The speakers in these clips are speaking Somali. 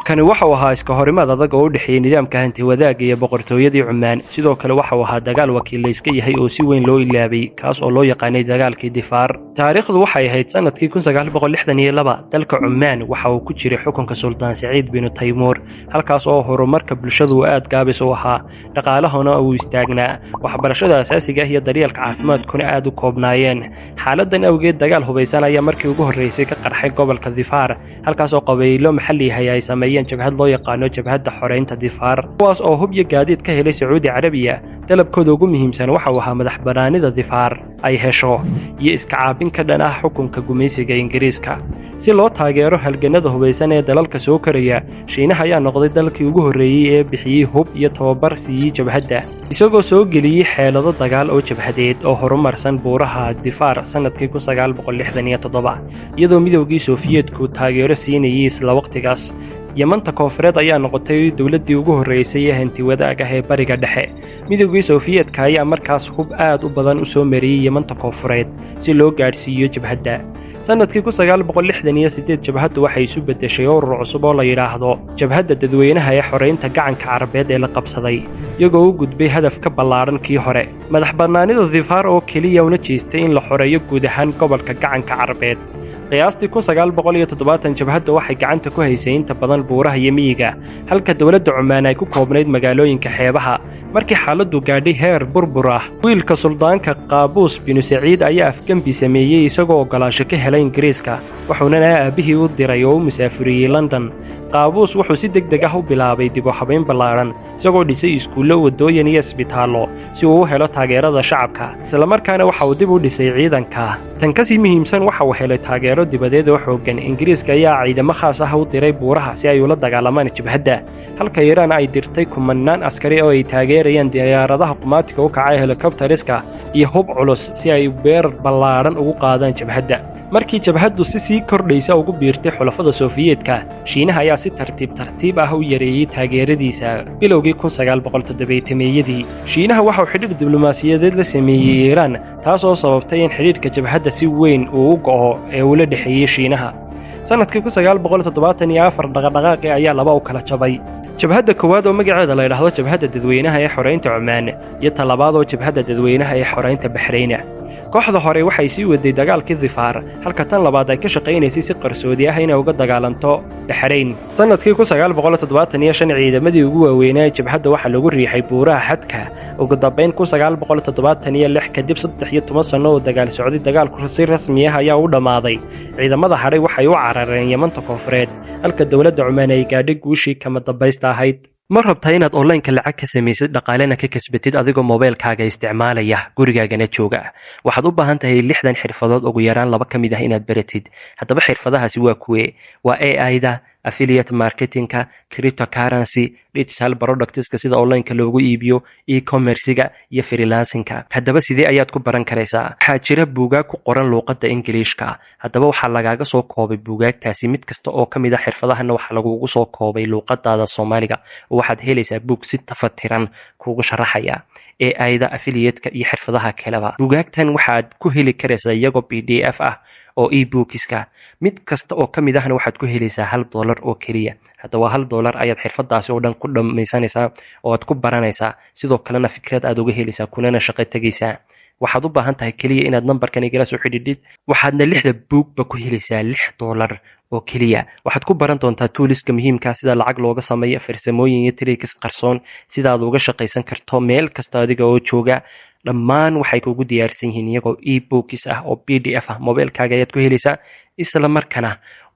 kani waxa uu ahaa iska horimaad adag oo u dhaxeeyay nidaamka hanti wadaagga iyo boqortooyadii Cumaan sidoo kale waxa uu ahaa dagaal wakiilayska yahay oo si weyn loo ilaabay kaas oo loo yaqaanay dagaalkii Difaar taariikhdu waxay ahayd sanadkii 1962 dalka Cumaan waxa uu ku jiray xukunka Sultaan Saciid bin Taymuur halkaas oo horumarka bulshadu aad gaabis u ahaa dhaqaalahana uu istaagnaa waxbarashada asaasiga ah iyo daryeelka caafimaadkuna aad u koobnaayeen xaaladan awgeed dagaal hubaysan ayaa markii ugu horeysay ka qarxay gobolka Difaar halkaas oo qabiilo maxalli ah ay sameeyeen jabhad loo yaqaano jabhadda xoreynta Difaar kuwaas oo hub iyo gaadiid ka helay Sacuudi Carabiya dalabkooda ugu muhiimsan waxa uu ahaa madaxbannaanida Difaar ay hesho iyo iska caabin ka dhan ah xukunka gumaysiga Ingiriiska si loo taageero halganada hubaysan ee dalalka soo koraya Shiinaha ayaa noqday dalkii ugu horeeyay ee bixiyay hub iyo tababar siiyay jabhadda isagoo soo geliyay xeelado dagaal oo jabhadeed oo horumarsan buuraha Difaar sanadkii 1967 iyadoo midowgii Sofiyeedku taageero siinayay isla waqtigaas Yamanta Koonfureed ayaa noqotay dawladdii ugu horeysay ee hanti wadaag ah ee bariga dhexe midowgii Sofiyeedka ayaa markaas hub aad u badan u soo mariyay Yamanta Koonfureed si loo gaarsiiyo jabhadda sanadkii 1968 jabhaddu waxay isu bedeshay urur cusub oo la yiraahdo jabhadda dadweynaha ee xoreynta gacanka Carabeed ee la qabsaday iyagoo u gudbay hadaf ka ballaaran kii hore madaxbannaanida Difaar oo kaliya una jeestay in la xoreeyo guud ahaan gobolka gacanka Carabeed qiyaastii 1970 jabhadda waxay gacanta ku haysay inta badan buuraha iyo miyiga halka dawladda Cumaan ay ku koobnayd magaalooyinka xeebaha markii xaaladdu gaadhay heer burbur ah wiilka suldaanka Qaabuus bin Saciid ayaa afgambi sameeyay isagoo ogolaansho ka helay Ingiriiska wuxuuna aabihii u diray oo u musaafiriyay London Qaabuus wuxuu si degdeg ah u bilaabay dib u habeyn ballaaran isagoo dhisay iskuulo wadooyin iyo isbitaallo si uu u helo taageerada shacabka isla markaana waxa uu dib u dhisay ciidanka tan ka sii muhiimsan waxa uu helay taageero dibadeed oo xooggan Ingiriiska ayaa ciidamo khaas ah u diray buuraha si ay ula dagaalamaan jabhadda halka Iiraan ay dirtay kumanaan askari oo ay taageerayaan diyaaradaha qumaatiga u kacay helicopteriska iyo hub culus si ay beer ballaaran ugu qaadaan jabhadda markii jabhaddu si kordhaysa ugu biirtay xulafada Sofiyeedka Shiinaha ayaa si tartiib ah u yareeyay taageeradiisa bilowgii 1970 Shiinaha waxa uu xidhiidh diblomaasiyadeed la sameeyay Iiraan taas oo sababtay in xidhiidhka jabhadda si weyn uu go'o ee uu la dhaxeeyay Shiinaha sanadkii 1974 dhaqdhaqaaqii ayaa laba u kala jabay jabhadda koowaad oo magaceeda la yiraahdo jabhadda dadweynaha ee xoreynta Cumaan iyo talabaad oo jabhadda dadweynaha ee xoreynta Baxrayn kooxda hore waxay sii waday dagaalkii Difaar halka tan labaad ay ka shaqeynaysay si qarsoodi ah inay uga dagaalanto Baxrayn sanadkii 1975 ciidamadii ugu waaweynaa jabhadda waxa lagu riixay buuraha xadka ugu dambeyn 1976 kadib 13 sano oo dagaal socday dagaalku si rasmi ah ayaa u dhamaaday ciidamada haray waxay u carareen Yamanta Koonfureed halka dawladda Cumaan ay gaadhay guushii kama dambaysta ahayd ma rabtaa inaad online-ka lacag ka samaysid dhaqaalena ka kasbatid adigoo mobilkaaga isticmaalaya gurigaagana jooga waxaad u baahan tahay 60 xirfadood ugu yaraan laba kamid ah inaad baratid haddaba xirfadahaasi waa kuwee waa AI-da affiliate marketingka cryptocurrency digital products sida online-ka loogu iibiyo e-commerce-ga iyo freelancing-ka haddaba sidee ayaad ku baran karaysaa waxaa jira buugaag ku qoran luqadda Ingiriiska haddaba waxaa lagaaga soo koobay buugaagtaasi mid kasta oo kamid ah xirfadahana waxa lagu soo koobay luqadda Soomaaliga waxaad helaysaa buug si tafatiran kuugu sharaxaya AI-da affiliate-ka iyo xirfadaha kaleba buugaagtan waxaad ku heli karaysaa iyagoo PDF ah oo e-bookska mid kasta oo kamid ahna waxaad ku helaysaa $1 oo kaliya haddaba $1 ayaad xirfadaasi oo dhan ku dhamaysanaysaa oo aad ku baranaysaa sidoo kalena fikrad aad uga helaysaa kunana shaqo tagaysaa waxaad u baahan tahay kaliya inaad numberkan igala soo xidhiidhid waxaadna 6 buugba ku helaysaa $6 oo kaliya waxaad ku baran doontaa toolska muhiimka sida lacag looga sameeyo farsamooyin iyo tricks qarsoon sida aad uga shaqaysan karto meel kasta adiga oo jooga dhammaan waxay kugu diyaarsan yihiin iyagoo e-books ah oo PDF ah mobilkaaga ayaad ku helaysaa isla markaana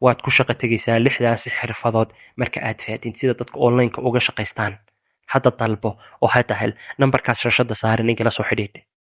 waad ku shaqo tagaysaa 6daas xirfadood marka aad fahantin sida dadka online-ka uga shaqaystaan hadda dalbo oo hada hel numberkaas shashada saaran igala soo xidhiidh